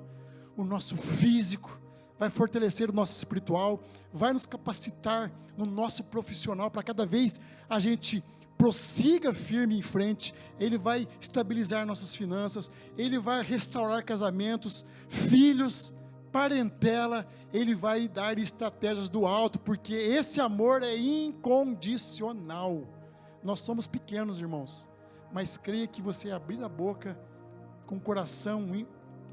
o nosso físico, vai fortalecer o nosso espiritual, vai nos capacitar no nosso profissional, para cada vez a gente prossiga firme em frente. Ele vai estabilizar nossas finanças, Ele vai restaurar casamentos, filhos, parentela, Ele vai dar estratégias do alto, porque esse amor é incondicional. Nós somos pequenos, irmãos, mas creia que você abrir a boca com coração,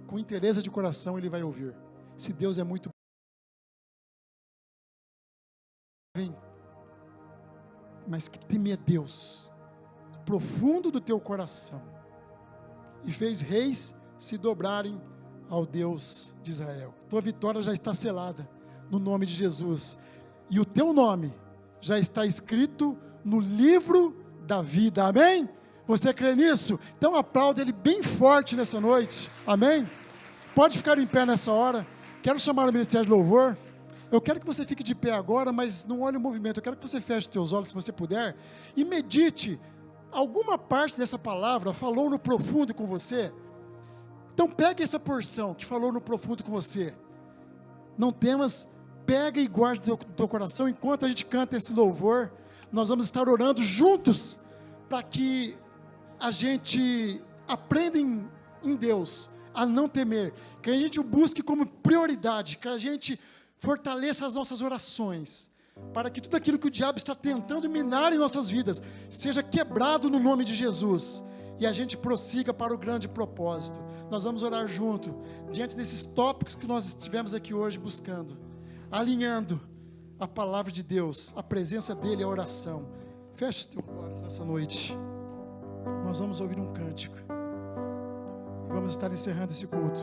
com interesse de coração, Ele vai ouvir. Se Deus é muito bem, mas que teme a Deus, profundo do teu coração, e fez reis se dobrarem ao Deus de Israel. Tua vitória já está selada no nome de Jesus, e o teu nome já está escrito no livro da vida, amém? Você crê nisso? Então aplauda Ele bem forte nessa noite, amém? Pode ficar em pé nessa hora. Quero chamar o Ministério de Louvor. Eu quero que você fique de pé agora, mas não olhe o movimento. Eu quero que você feche os teus olhos, se você puder, e medite. Alguma parte dessa palavra falou no profundo com você? Então pegue essa porção que falou no profundo com você. Não temas, pega e guarde do teu coração. Enquanto a gente canta esse louvor, nós vamos estar orando juntos, para que a gente aprenda em Deus a não temer, que a gente o busque como prioridade, que a gente fortaleça as nossas orações, para que tudo aquilo que o diabo está tentando minar em nossas vidas, seja quebrado no nome de Jesus, e a gente prossiga para o grande propósito. Nós vamos orar junto, diante desses tópicos que nós estivemos aqui hoje buscando, alinhando a palavra de Deus, a presença dEle, a oração. Feche os teus olhos nessa noite, nós vamos ouvir um cântico, e vamos estar encerrando esse culto.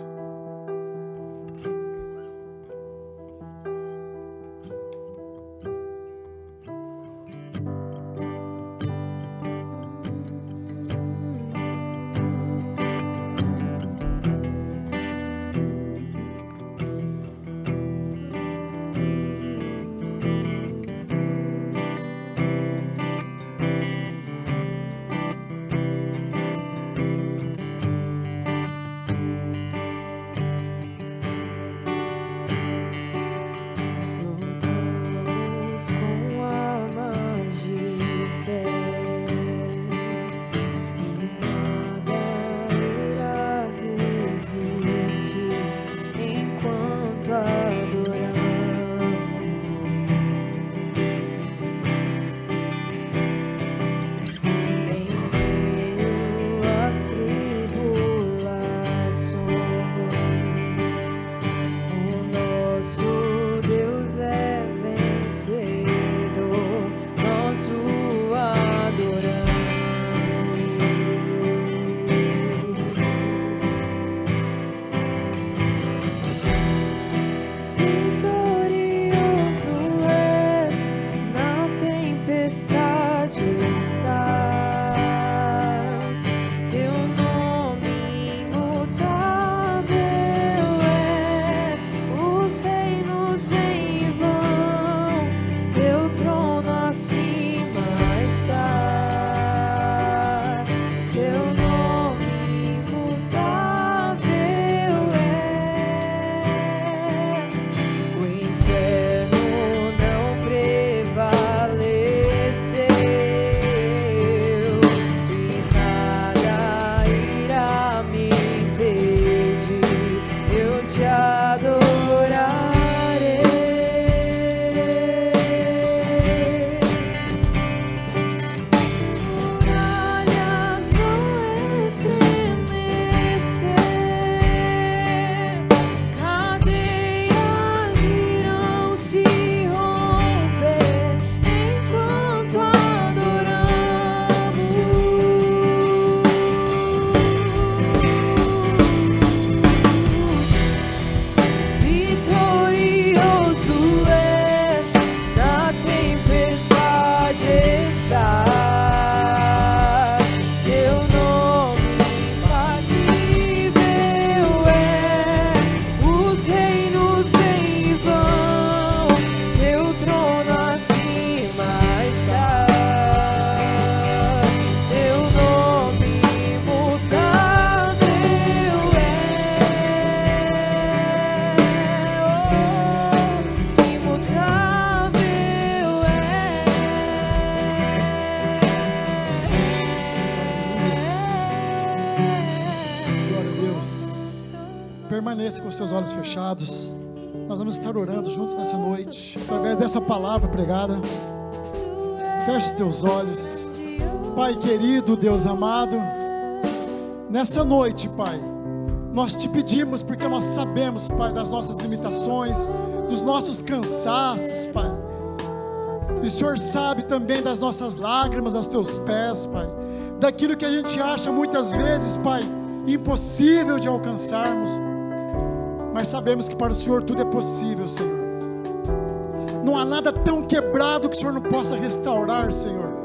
permaneça com os seus olhos fechados. Nós vamos estar orando juntos nessa noite, através dessa palavra pregada. Feche os teus olhos. Pai querido, Deus amado, nessa noite, Pai, nós te pedimos porque nós sabemos, Pai, das nossas limitações, dos nossos cansaços, Pai. E o Senhor sabe também das nossas lágrimas aos teus pés, Pai. Daquilo que a gente acha muitas vezes, Pai, impossível de alcançarmos. Mas sabemos que para o Senhor tudo é possível, Senhor. Não há nada tão quebrado que o Senhor não possa restaurar, Senhor.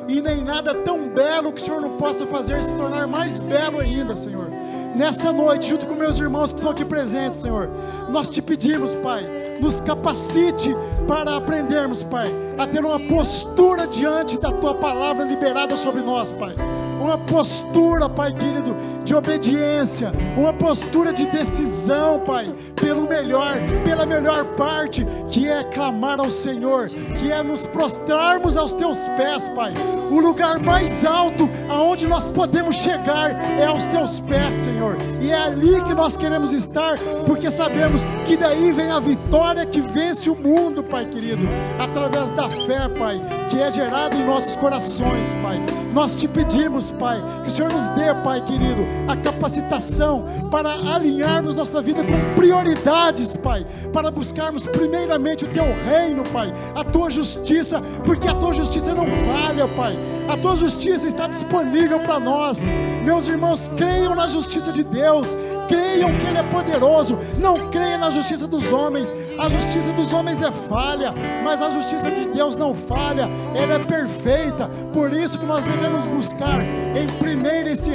E nem nada tão belo que o Senhor não possa fazer se tornar mais belo ainda, Senhor. Nessa noite, junto com meus irmãos que estão aqui presentes, Senhor, nós te pedimos, Pai, nos capacite para aprendermos, Pai, a ter uma postura diante da Tua palavra liberada sobre nós, Pai. Uma postura, Pai querido, de obediência, uma postura de decisão, Pai, pelo melhor, pela melhor parte, que é clamar ao Senhor, que é nos prostrarmos aos Teus pés, Pai. O lugar mais alto aonde nós podemos chegar é aos Teus pés, Senhor, e é ali que nós queremos estar, porque sabemos que daí vem a vitória que vence o mundo, Pai querido, através da fé, Pai, que é gerada em nossos corações, Pai. Nós te pedimos, Pai, que o Senhor nos dê, Pai querido, a capacitação para alinharmos nossa vida com prioridades, Pai, para buscarmos primeiramente o Teu reino, Pai, a Tua justiça, porque a Tua justiça não falha, Pai, a Tua justiça está disponível para nós. Meus irmãos, creiam na justiça de Deus, creiam que Ele é poderoso, não creiam na justiça dos homens. A justiça dos homens é falha, mas a justiça de Deus não falha, ela é perfeita. Por isso que nós devemos buscar em primeiro esse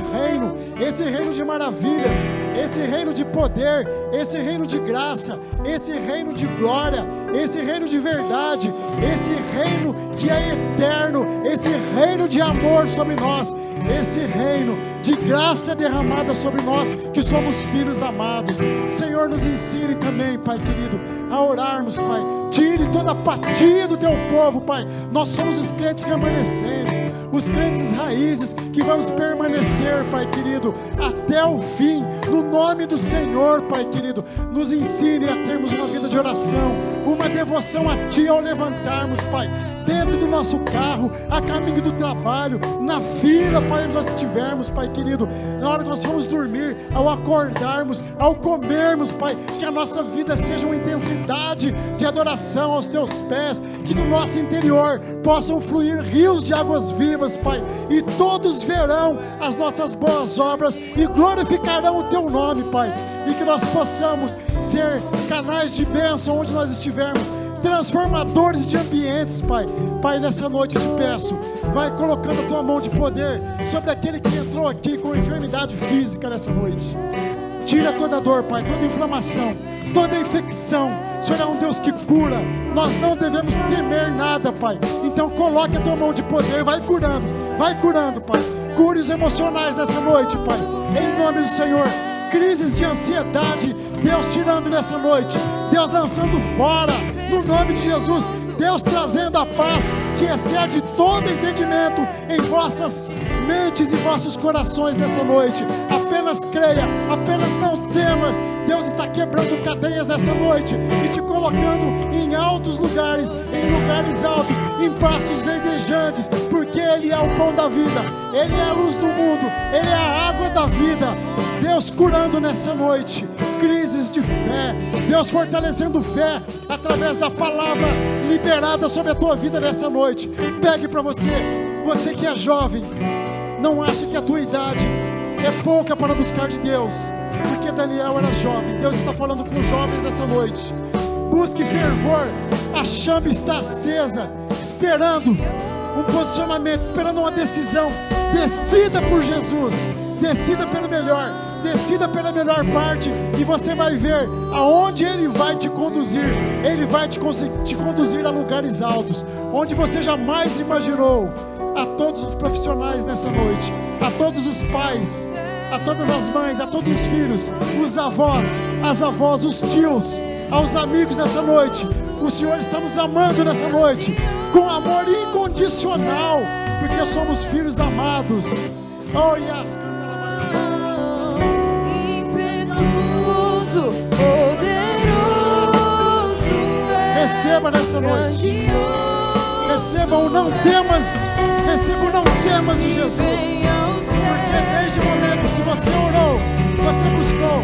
reino de maravilhas, esse reino de poder, esse reino de graça, esse reino de glória, esse reino de verdade, esse reino que é eterno, esse reino de amor sobre nós, esse reino de graça derramada sobre nós, que somos filhos amados. Senhor, nos ensine também, Pai querido, a orarmos, Pai. Tire toda a apatia do Teu povo, Pai. Nós somos os crentes remanescentes, os crentes raízes, que vamos permanecer, Pai querido, até o fim, no nome do Senhor, Pai querido. Nos ensine a termos uma vida de oração, uma devoção a Ti ao levantarmos, Pai, dentro do nosso carro, a caminho do trabalho, na fila, Pai, onde nós estivermos, Pai querido, na hora que nós vamos dormir, ao acordarmos, ao comermos, Pai, que a nossa vida seja uma intensidade de adoração aos Teus pés, que no nosso interior possam fluir rios de águas vivas, Pai, e todos verão as nossas boas obras e glorificarão o Teu nome, Pai, e que nós possamos ser canais de bênção onde nós estivermos, transformadores de ambientes, Pai. Pai, nessa noite eu te peço, vai colocando a Tua mão de poder sobre aquele que entrou aqui com enfermidade física nessa noite. Tira toda dor, Pai, toda inflamação, toda infecção. O Senhor é um Deus que cura, nós não devemos temer nada, Pai. Então coloque a Tua mão de poder, vai curando, Pai. Cure os emocionais nessa noite, Pai, em nome do Senhor. Crises de ansiedade, Deus tirando nessa noite, Deus lançando fora, no nome de Jesus. Deus trazendo a paz que excede todo entendimento em vossas mentes e vossos corações nessa noite. Apenas creia, apenas não temas. Deus está quebrando cadeias nessa noite e te colocando em altos lugares, em lugares altos, em pastos verdejantes, porque Ele é o pão da vida, Ele é a luz do mundo, Ele é a água da vida. Deus curando nessa noite crises de fé, Deus fortalecendo fé através da palavra liberada sobre a tua vida nessa noite. Pegue para você que é jovem, não ache que a tua idade é pouca para buscar de Deus, porque Daniel era jovem. Deus está falando com jovens nessa noite. Busque fervor, a chama está acesa, esperando um posicionamento, esperando uma decisão. Decida por Jesus, decida pelo melhor, decida pela melhor parte, e você vai ver aonde Ele vai te conduzir. Ele vai te conduzir a lugares altos, onde você jamais imaginou. A todos os profissionais nessa noite, a todos os pais, a todas as mães, a todos os filhos, os avós, as avós, os tios, aos amigos nessa noite, o Senhor está nos amando nessa noite, com amor incondicional, porque somos filhos amados. Oh, yes. Impetuoso. Receba nessa noite. Receba o não temas. Receba o não temas de Jesus. Porque desde o momento que você orou, que você buscou,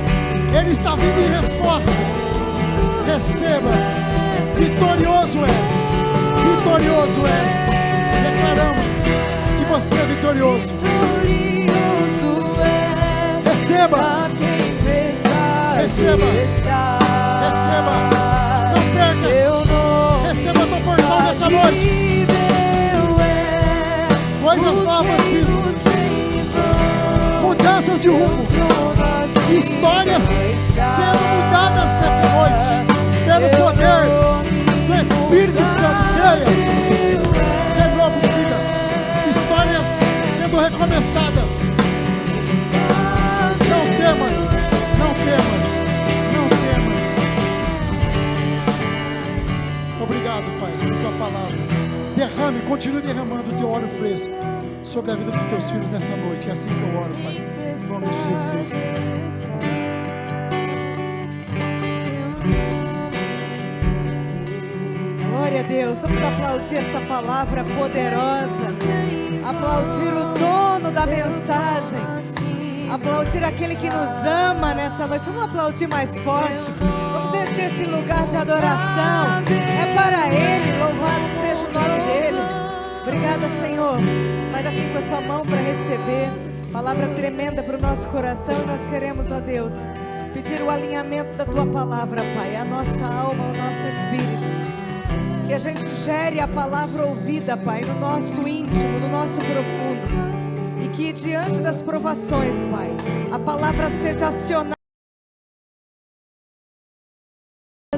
Ele está vindo em resposta. Receba. Vitorioso és. Vitorioso és. Declaramos que você é vitorioso. Receba. Receba. Receba. Não perca. Receba a tua porção nessa noite. Coisas novas vindo. Mudanças de rumo. Histórias sendo mudadas nessa noite. Pelo poder do Espírito Santo. Creia. Renovo de vida. Histórias sendo recomeçadas. Não temas. Não temas. Não temas. Obrigado, Pai, pela tua palavra. Derrame, continue derramando o teu óleo fresco sobre a vida dos teus filhos nessa noite. É assim que eu oro, Pai. Em nome de Jesus. Glória a Deus. Vamos aplaudir essa palavra poderosa. Aplaudir o dono da mensagem. Aplaudir aquele que nos ama nessa noite. Vamos aplaudir mais forte. Vamos encher esse lugar de adoração. É para Ele. Louvado seja o nome dEle. Obrigada, Senhor. Faz assim com a sua mão para receber. Palavra tremenda para o nosso coração. E nós queremos, ó Deus, pedir o alinhamento da Tua palavra, Pai. A nossa alma, o nosso espírito. Que a gente gere a palavra ouvida, Pai, no nosso íntimo, no nosso profundo. E que diante das provações, Pai, a palavra seja acionada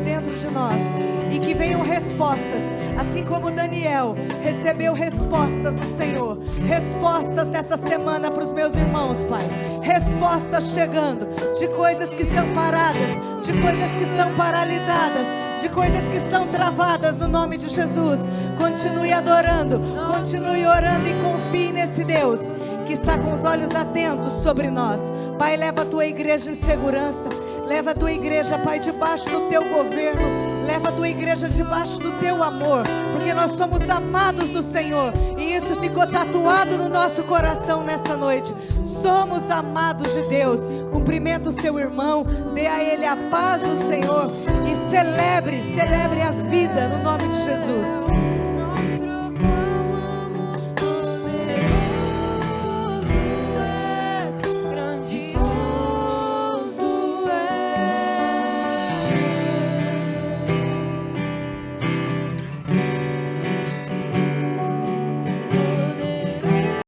dentro de nós. E que venham respostas, assim como Daniel recebeu respostas do Senhor. Respostas nessa semana para os meus irmãos, Pai. Respostas chegando de coisas que estão paradas, de coisas que estão paralisadas, de coisas que estão travadas no nome de Jesus. Continue adorando, continue orando e confie nesse Deus que está com os olhos atentos sobre nós. Pai, leva a tua igreja em segurança. Leva a tua igreja, Pai, debaixo do teu governo. Leva a tua igreja debaixo do teu amor, porque nós somos amados do Senhor. E isso ficou tatuado no nosso coração nessa noite. Somos amados de Deus. Cumprimenta o seu irmão, dê a ele a paz do Senhor e celebre a vida no nome de Jesus.